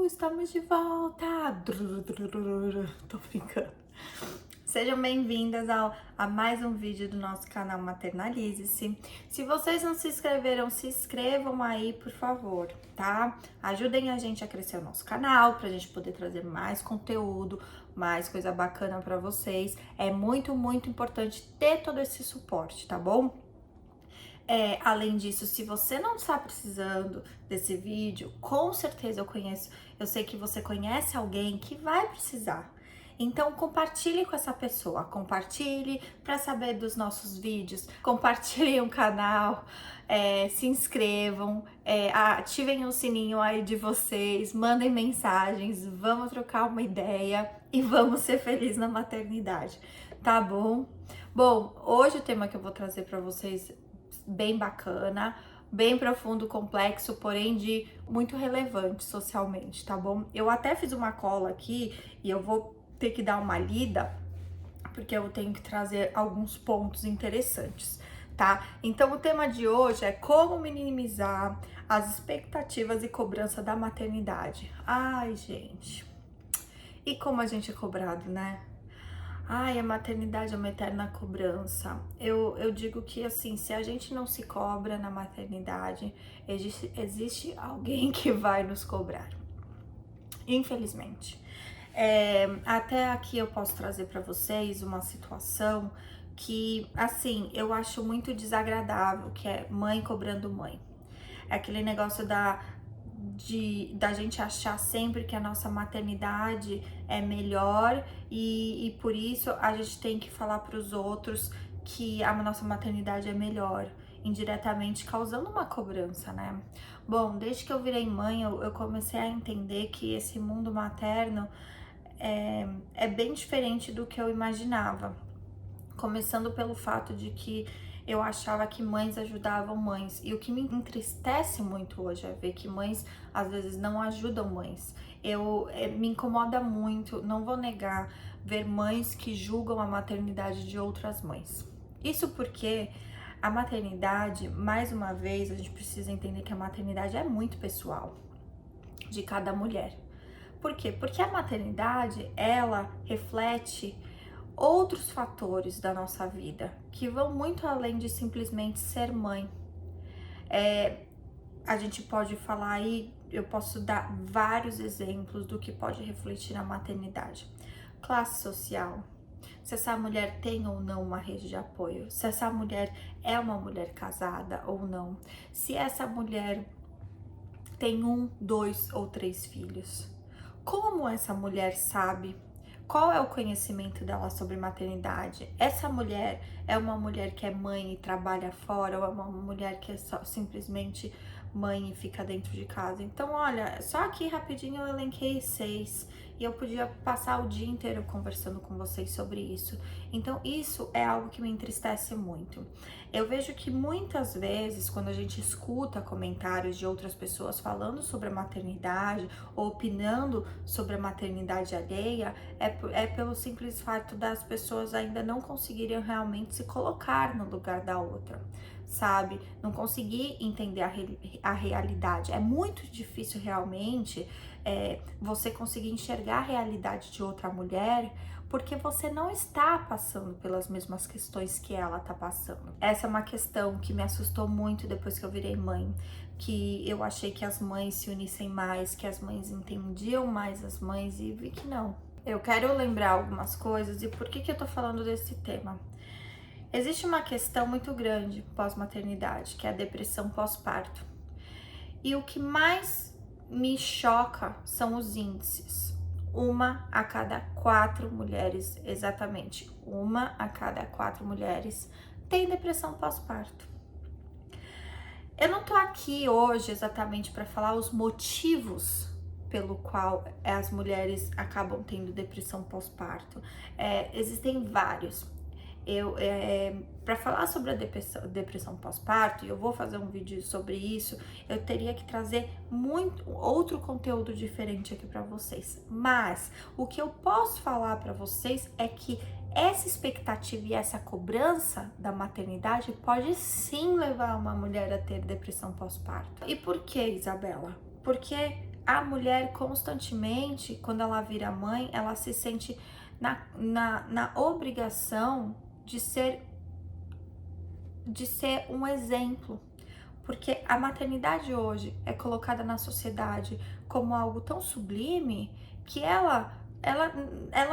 Estamos de volta! Tô brincando. Sejam bem-vindas a mais um vídeo do nosso canal Maternalize-se. Se vocês não se inscreveram, se inscrevam aí, por favor, tá? Ajudem a gente a crescer o nosso canal, pra gente poder trazer mais conteúdo, mais coisa bacana pra vocês. É muito, muito importante ter todo esse suporte, tá bom? Além disso, se você não está precisando desse vídeo, com certeza eu sei que você conhece alguém que vai precisar. Então compartilhe com essa pessoa, compartilhe para saber dos nossos vídeos, compartilhem o canal, se inscrevam, ativem o sininho aí de vocês, mandem mensagens, vamos trocar uma ideia e vamos ser felizes na maternidade, tá bom? Bom, hoje o tema que eu vou trazer para vocês bem bacana, bem profundo, complexo, porém de muito relevante socialmente, tá bom? Eu até fiz uma cola aqui e eu vou ter que dar uma lida, porque eu tenho que trazer alguns pontos interessantes, tá? Então o tema de hoje é como minimizar as expectativas e cobrança da maternidade. Ai, gente, e como a gente é cobrado, né? Ai, a maternidade é uma eterna cobrança. Eu digo que, assim, se a gente não se cobra na maternidade, existe alguém que vai nos cobrar. Infelizmente. Até aqui eu posso trazer para vocês uma situação que, assim, eu acho muito desagradável, que é mãe cobrando mãe. É aquele negócio da gente achar sempre que a nossa maternidade é melhor e por isso a gente tem que falar para os outros que a nossa maternidade é melhor, indiretamente causando uma cobrança, né? Bom, desde que eu virei mãe, eu comecei a entender que esse mundo materno é bem diferente do que eu imaginava. Começando pelo fato de que eu achava que mães ajudavam mães. E o que me entristece muito hoje é ver que mães às vezes não ajudam mães. Me incomoda muito, não vou negar, ver mães que julgam a maternidade de outras mães. Isso porque a maternidade, mais uma vez, a gente precisa entender que a maternidade é muito pessoal de cada mulher. Por quê? Porque a maternidade, ela reflete outros fatores da nossa vida que vão muito além de simplesmente ser mãe. A gente pode falar aí, eu posso dar vários exemplos do que pode refletir na maternidade. Classe social, se essa mulher tem ou não uma rede de apoio, se essa mulher é uma mulher casada ou não, se essa mulher tem 1, 2 ou 3 filhos. Como essa mulher sabe? Qual é o conhecimento dela sobre maternidade? Essa mulher é uma mulher que é mãe e trabalha fora ou é uma mulher que é só simplesmente mãe e fica dentro de casa? Então, olha, só aqui rapidinho eu elenquei 6 e eu podia passar o dia inteiro conversando com vocês sobre isso. Então, isso é algo que me entristece muito. Eu vejo que muitas vezes, quando a gente escuta comentários de outras pessoas falando sobre a maternidade ou opinando sobre a maternidade alheia, é pelo simples fato das pessoas ainda não conseguirem realmente se colocar no lugar da outra, sabe? Não conseguir entender a realidade. É muito difícil realmente você conseguir enxergar a realidade de outra mulher, porque você não está passando pelas mesmas questões que ela está passando. Essa é uma questão que me assustou muito depois que eu virei mãe, que eu achei que as mães se unissem mais, que as mães entendiam mais as mães e vi que não. Eu quero lembrar algumas coisas e por que eu tô falando desse tema. Existe uma questão muito grande pós-maternidade, que é a depressão pós-parto. E o que mais me choca são os índices. 1 a cada 4 mulheres, exatamente, 1 a cada 4 mulheres tem depressão pós-parto. Eu não tô aqui hoje exatamente para falar os motivos pelo qual as mulheres acabam tendo depressão pós-parto. Existem vários. Para falar sobre a depressão pós-parto, e eu vou fazer um vídeo sobre isso, eu teria que trazer muito outro conteúdo diferente aqui para vocês. Mas o que eu posso falar para vocês é que essa expectativa e essa cobrança da maternidade pode sim levar uma mulher a ter depressão pós-parto. E por que, Isabela? Porque a mulher constantemente, quando ela vira mãe, ela se sente na obrigação de ser um exemplo. Porque a maternidade hoje é colocada na sociedade como algo tão sublime que ela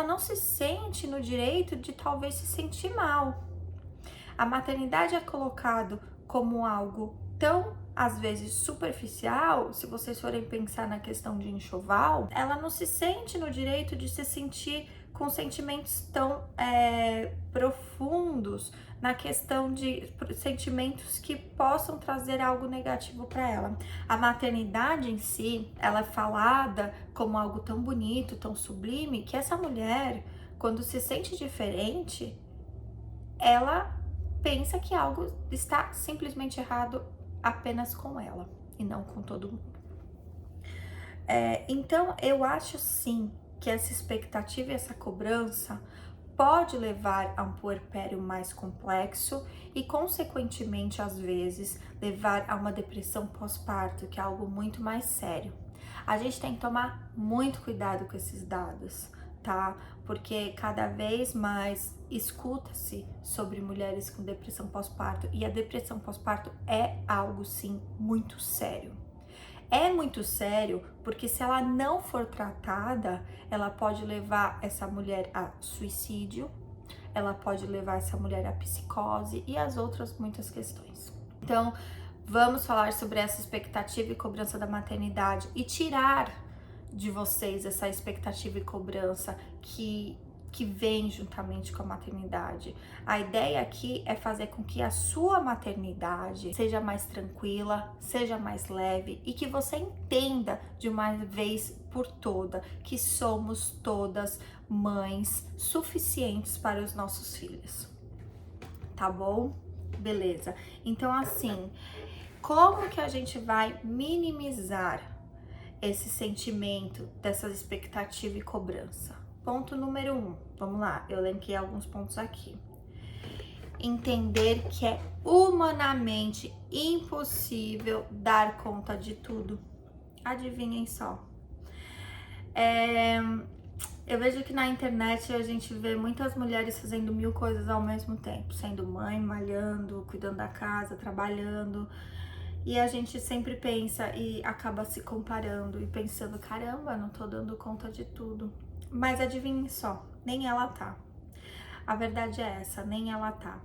não se sente no direito de talvez se sentir mal. A maternidade é colocado como algo tão, às vezes, superficial. Se vocês forem pensar na questão de enxoval, ela não se sente no direito de se sentir com sentimentos tão profundos, na questão de sentimentos que possam trazer algo negativo para ela. A maternidade em si, ela é falada como algo tão bonito, tão sublime, que essa mulher, quando se sente diferente, ela pensa que algo está simplesmente errado apenas com ela e não com todo mundo. Então, eu acho sim que essa expectativa e essa cobrança pode levar a um puerpério mais complexo e, consequentemente, às vezes, levar a uma depressão pós-parto, que é algo muito mais sério. A gente tem que tomar muito cuidado com esses dados, tá? Porque cada vez mais escuta-se sobre mulheres com depressão pós-parto, e a depressão pós-parto é algo, sim, muito sério. É muito sério porque, se ela não for tratada, ela pode levar essa mulher a suicídio, ela pode levar essa mulher a psicose e as outras muitas questões. Então, vamos falar sobre essa expectativa e cobrança da maternidade e tirar de vocês essa expectativa e cobrança que vem juntamente com a maternidade. A ideia aqui é fazer com que a sua maternidade seja mais tranquila, seja mais leve e que você entenda de uma vez por toda que somos todas mães suficientes para os nossos filhos. Tá bom? Beleza. Então, assim, como que a gente vai minimizar esse sentimento dessa expectativa e cobrança? Ponto número 1, vamos lá, eu elenquei alguns pontos aqui. Entender que é humanamente impossível dar conta de tudo. Adivinhem só. Eu vejo que na internet a gente vê muitas mulheres fazendo 1000 coisas ao mesmo tempo, sendo mãe, malhando, cuidando da casa, trabalhando. E a gente sempre pensa e acaba se comparando e pensando, caramba, não tô dando conta de tudo. Mas adivinhe só, nem ela tá. A verdade é essa, nem ela tá.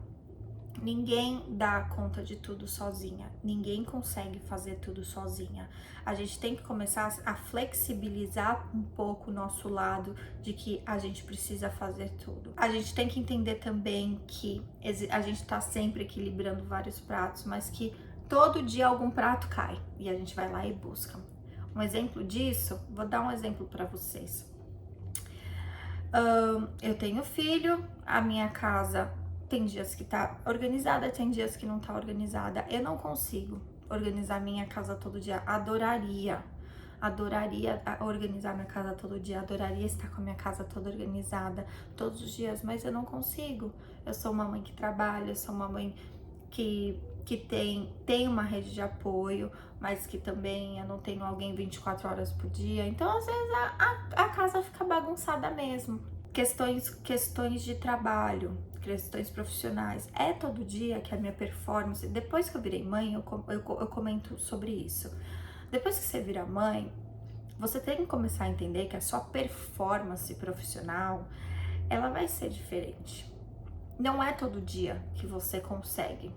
Ninguém dá conta de tudo sozinha, ninguém consegue fazer tudo sozinha. A gente tem que começar a flexibilizar um pouco o nosso lado de que a gente precisa fazer tudo. A gente tem que entender também que a gente tá sempre equilibrando vários pratos, mas que todo dia algum prato cai e a gente vai lá e busca. Um exemplo disso, vou dar um exemplo para vocês. Eu tenho filho, a minha casa tem dias que tá organizada, tem dias que não tá organizada. Eu não consigo organizar minha casa todo dia. Adoraria organizar minha casa todo dia, adoraria estar com a minha casa toda organizada todos os dias, mas eu não consigo. Eu sou uma mãe que trabalha, eu sou uma mãe que tem uma rede de apoio, mas que também eu não tenho alguém 24 horas por dia. Então, às vezes, a casa fica bagunçada mesmo. Questões de trabalho, questões profissionais. É todo dia que a minha performance... Depois que eu virei mãe, eu comento sobre isso. Depois que você vira mãe, você tem que começar a entender que a sua performance profissional, ela vai ser diferente. Não é todo dia que você consegue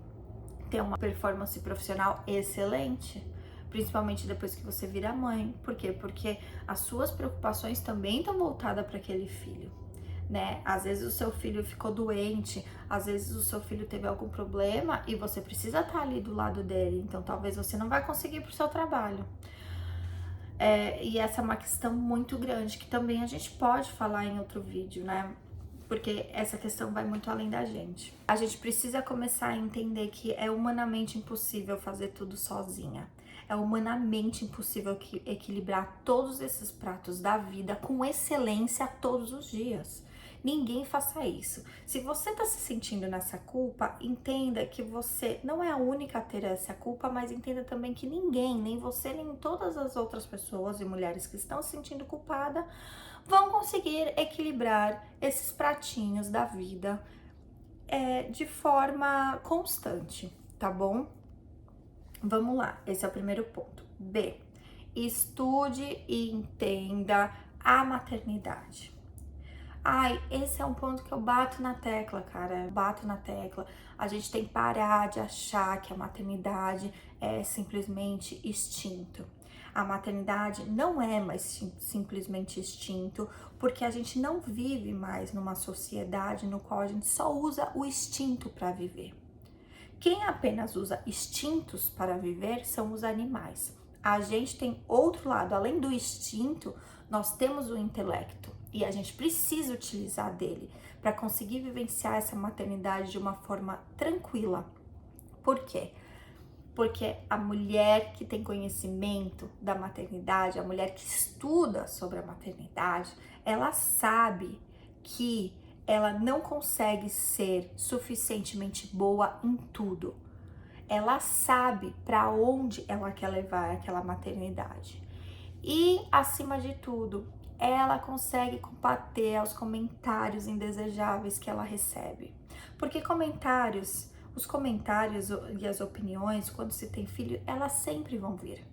ter uma performance profissional excelente, principalmente depois que você vira mãe. Por quê? Porque as suas preocupações também estão voltadas para aquele filho, né? Às vezes o seu filho ficou doente, às vezes o seu filho teve algum problema e você precisa estar ali do lado dele, então talvez você não vai conseguir ir pro seu trabalho. E essa é uma questão muito grande, que também a gente pode falar em outro vídeo, né? Porque essa questão vai muito além da gente. A gente precisa começar a entender que é humanamente impossível fazer tudo sozinha. É humanamente impossível equilibrar todos esses pratos da vida com excelência todos os dias. Ninguém faça isso. Se você tá se sentindo nessa culpa, entenda que você não é a única a ter essa culpa, mas entenda também que ninguém, nem você, nem todas as outras pessoas e mulheres que estão se sentindo culpada, vão conseguir equilibrar esses pratinhos da vida de forma constante, tá bom? Vamos lá, esse é o primeiro ponto. B, estude e entenda a maternidade. Ai, esse é um ponto que eu bato na tecla, cara. Eu bato na tecla. A gente tem que parar de achar que a maternidade é simplesmente instinto. A maternidade não é mais simplesmente instinto, porque a gente não vive mais numa sociedade no qual a gente só usa o instinto para viver. Quem apenas usa instintos para viver são os animais. A gente tem outro lado, além do instinto, nós temos o intelecto e a gente precisa utilizar dele para conseguir vivenciar essa maternidade de uma forma tranquila. Por quê? Porque a mulher que tem conhecimento da maternidade, a mulher que estuda sobre a maternidade, ela sabe que ela não consegue ser suficientemente boa em tudo. Ela sabe para onde ela quer levar aquela maternidade. E, acima de tudo, ela consegue combater aos comentários indesejáveis que ela recebe. Porque os comentários e as opiniões, quando se tem filho, elas sempre vão vir.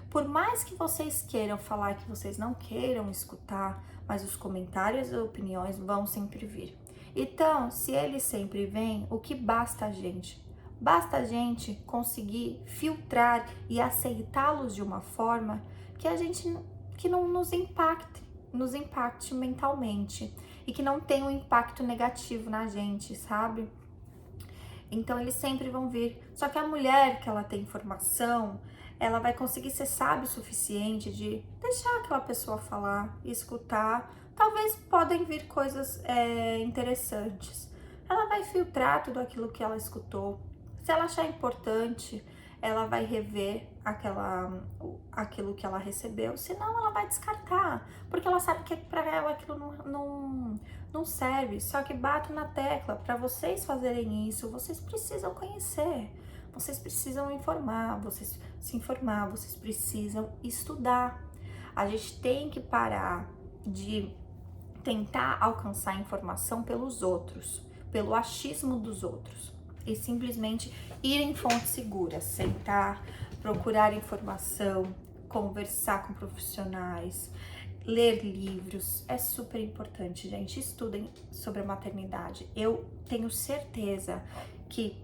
Por mais que vocês queiram falar que vocês não queiram escutar, mas os comentários e opiniões vão sempre vir. Então, se eles sempre vêm, o que basta a gente? Basta a gente conseguir filtrar e aceitá-los de uma forma que não nos impacte mentalmente e que não tenha um impacto negativo na gente, sabe? Então eles sempre vão vir. Só que a mulher que ela tem informação, ela vai conseguir ser sábia o suficiente de deixar aquela pessoa falar, escutar. Talvez podem vir coisas interessantes. Ela vai filtrar tudo aquilo que ela escutou. Se ela achar importante, ela vai rever aquilo que ela recebeu, senão ela vai descartar, porque ela sabe que para ela aquilo não serve. Só que bato na tecla, para vocês fazerem isso, vocês precisam conhecer, vocês precisam se informar, vocês precisam estudar. A gente tem que parar de tentar alcançar informação pelos outros, pelo achismo dos outros, e simplesmente ir em fontes seguras, sentar, procurar informação, conversar com profissionais, ler livros. É super importante, gente. Estudem sobre a maternidade. Eu tenho certeza que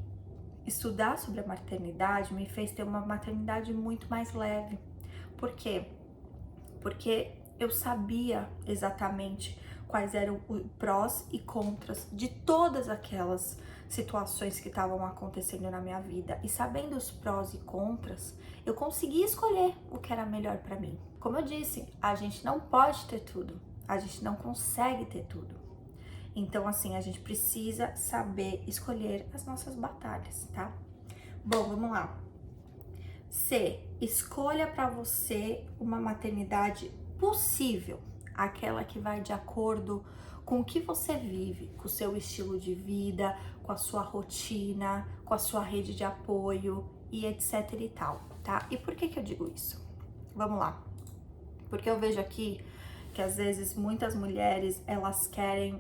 estudar sobre a maternidade me fez ter uma maternidade muito mais leve. Por quê? Porque eu sabia exatamente quais eram os prós e contras de todas aquelas situações que estavam acontecendo na minha vida. E sabendo os prós e contras, eu consegui escolher o que era melhor para mim. Como eu disse, a gente não pode ter tudo, a gente não consegue ter tudo. Então, assim, a gente precisa saber escolher as nossas batalhas, tá? Bom, vamos lá. C, escolha para você uma maternidade possível, aquela que vai de acordo com o que você vive, com o seu estilo de vida, com a sua rotina, com a sua rede de apoio e etc e tal, tá? E por que eu digo isso? Vamos lá. Porque eu vejo aqui que às vezes muitas mulheres, elas querem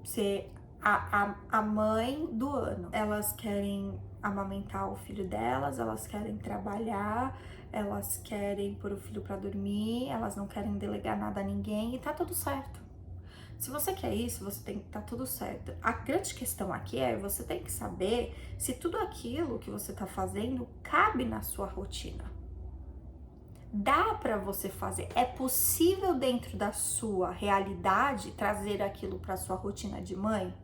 ser a mãe do ano. Elas querem amamentar o filho delas, elas querem trabalhar, elas querem pôr o filho para dormir, elas não querem delegar nada a ninguém e tá tudo certo. Se você quer isso, você tem que tá tudo certo. A grande questão aqui é você tem que saber se tudo aquilo que você tá fazendo cabe na sua rotina. Dá para você fazer, é possível dentro da sua realidade trazer aquilo para sua rotina de mãe?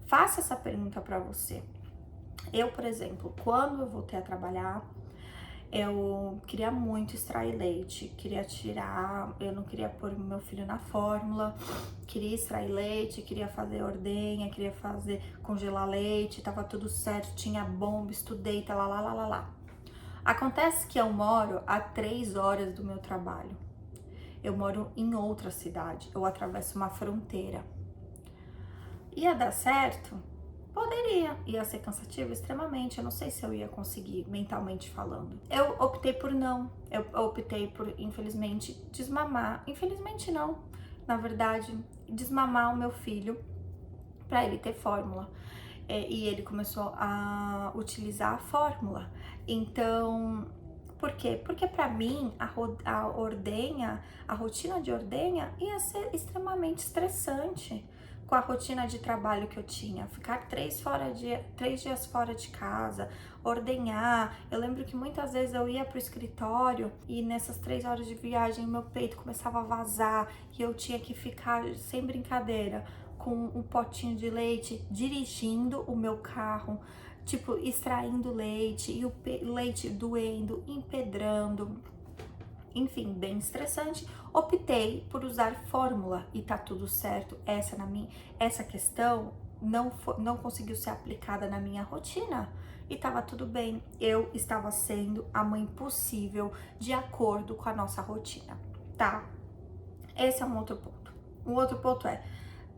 Faça essa pergunta para você. Eu, por exemplo, quando eu voltei a trabalhar, eu queria muito extrair leite, queria tirar, eu não queria pôr meu filho na fórmula, queria extrair leite, queria fazer ordenha, queria congelar leite, tava tudo certo, tinha bomba, estudei, tá lá. Acontece que eu moro a 3 horas do meu trabalho. Eu moro em outra cidade, eu atravesso uma fronteira. Ia dar certo? Poderia. Ia ser cansativo extremamente. Eu não sei se eu ia conseguir, mentalmente falando. Eu optei por não. Eu optei por, infelizmente, desmamar. Infelizmente não. Na verdade, desmamar o meu filho para ele ter fórmula. E ele começou a utilizar a fórmula. Então, por quê? Porque para mim a ordenha, a rotina de ordenha ia ser extremamente estressante com a rotina de trabalho que eu tinha, ficar 3 dias fora de casa, ordenhar. Eu lembro que muitas vezes eu ia pro escritório e nessas 3 horas de viagem meu peito começava a vazar e eu tinha que ficar, sem brincadeira, com um potinho de leite, dirigindo o meu carro, tipo, extraindo leite e o leite doendo, empedrando, enfim, bem estressante. Optei por usar fórmula e tá tudo certo. Essa questão não conseguiu ser aplicada na minha rotina e tava tudo bem. Eu estava sendo a mãe possível de acordo com a nossa rotina, tá? Esse é um outro ponto. Um outro ponto é: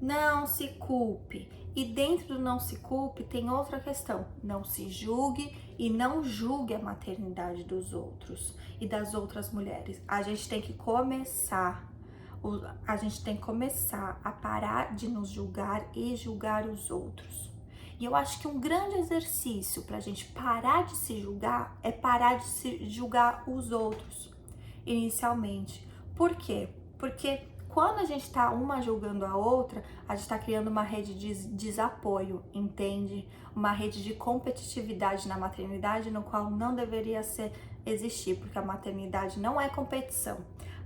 não se culpe. E dentro do não se culpe tem outra questão. Não se julgue e não julgue a maternidade dos outros e das outras mulheres. A gente tem que começar a parar de nos julgar e julgar os outros. E eu acho que um grande exercício para a gente parar de se julgar é parar de se julgar os outros inicialmente. Por quê? Porque quando a gente tá uma julgando a outra, a gente tá criando uma rede de desapoio, entende? Uma rede de competitividade na maternidade, no qual não deveria existir, porque a maternidade não é competição.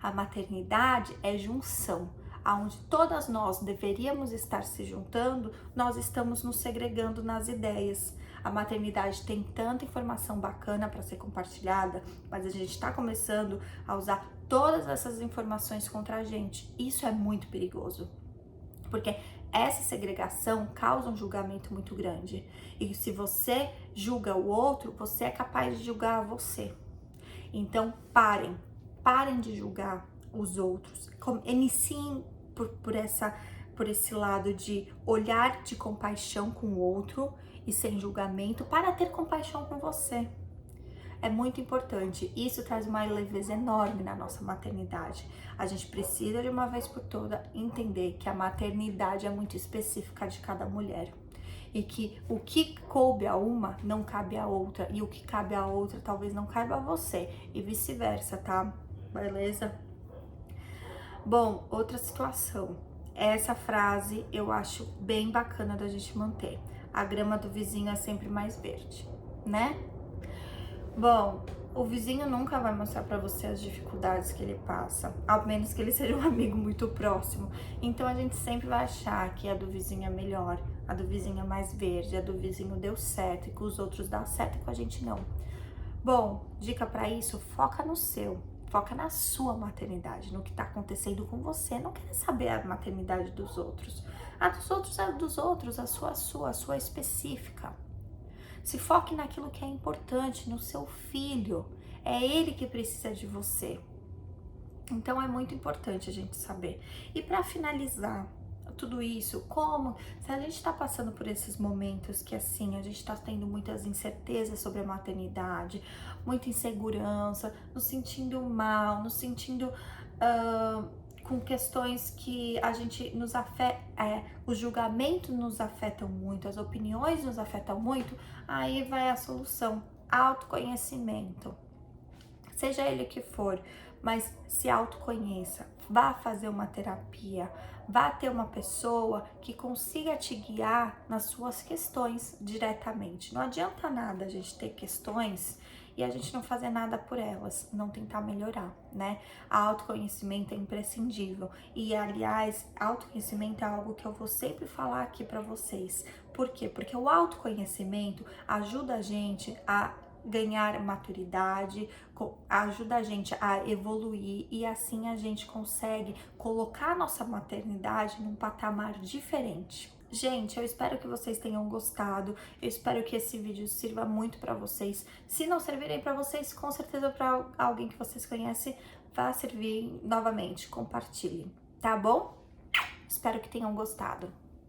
A maternidade é junção. Aonde todas nós deveríamos estar se juntando, nós estamos nos segregando nas ideias. A maternidade tem tanta informação bacana para ser compartilhada, mas a gente está começando a usar todas essas informações contra a gente. Isso é muito perigoso, porque essa segregação causa um julgamento muito grande. E se você julga o outro, você é capaz de julgar você. Então, parem de julgar os outros. Iniciem por esse lado de olhar de compaixão com o outro e sem julgamento, para ter compaixão com você. É muito importante. Isso traz uma leveza enorme na nossa maternidade. A gente precisa, de uma vez por toda, entender que a maternidade é muito específica de cada mulher. E que o que coube a uma não cabe a outra. E o que cabe a outra talvez não caiba a você. E vice-versa, tá? Beleza? Bom, outra situação. Essa frase eu acho bem bacana da gente manter. A grama do vizinho é sempre mais verde, né? Bom, o vizinho nunca vai mostrar pra você as dificuldades que ele passa, ao menos que ele seja um amigo muito próximo. Então a gente sempre vai achar que a do vizinho é melhor, a do vizinho é mais verde, a do vizinho deu certo e que os outros dão certo e com a gente não. Bom, dica pra isso, foca no seu. Foca na sua maternidade, no que tá acontecendo com você. Não quer saber a maternidade dos outros. A dos outros é a dos outros, a sua específica. Se foque naquilo que é importante, no seu filho. É ele que precisa de você. Então é muito importante a gente saber. E para finalizar tudo isso, se a gente está passando por esses momentos que assim, a gente está tendo muitas incertezas sobre a maternidade, muita insegurança, nos sentindo mal, nos sentindo com questões que a gente nos afeta, os julgamentos nos afetam muito, as opiniões nos afetam muito, aí vai a solução: autoconhecimento. Seja ele o que for, mas se autoconheça, vá fazer uma terapia, vá ter uma pessoa que consiga te guiar nas suas questões diretamente. Não adianta nada a gente ter questões e a gente não fazer nada por elas, não tentar melhorar, né? A autoconhecimento é imprescindível e, aliás, autoconhecimento é algo que eu vou sempre falar aqui para vocês. Por quê? Porque o autoconhecimento ajuda a gente a ganhar maturidade, ajuda a gente a evoluir e assim a gente consegue colocar a nossa maternidade num patamar diferente. Gente, eu espero que vocês tenham gostado, eu espero que esse vídeo sirva muito para vocês. Se não servirem para vocês, com certeza para alguém que vocês conhecem vai servir novamente. Compartilhe, tá bom? Espero que tenham gostado.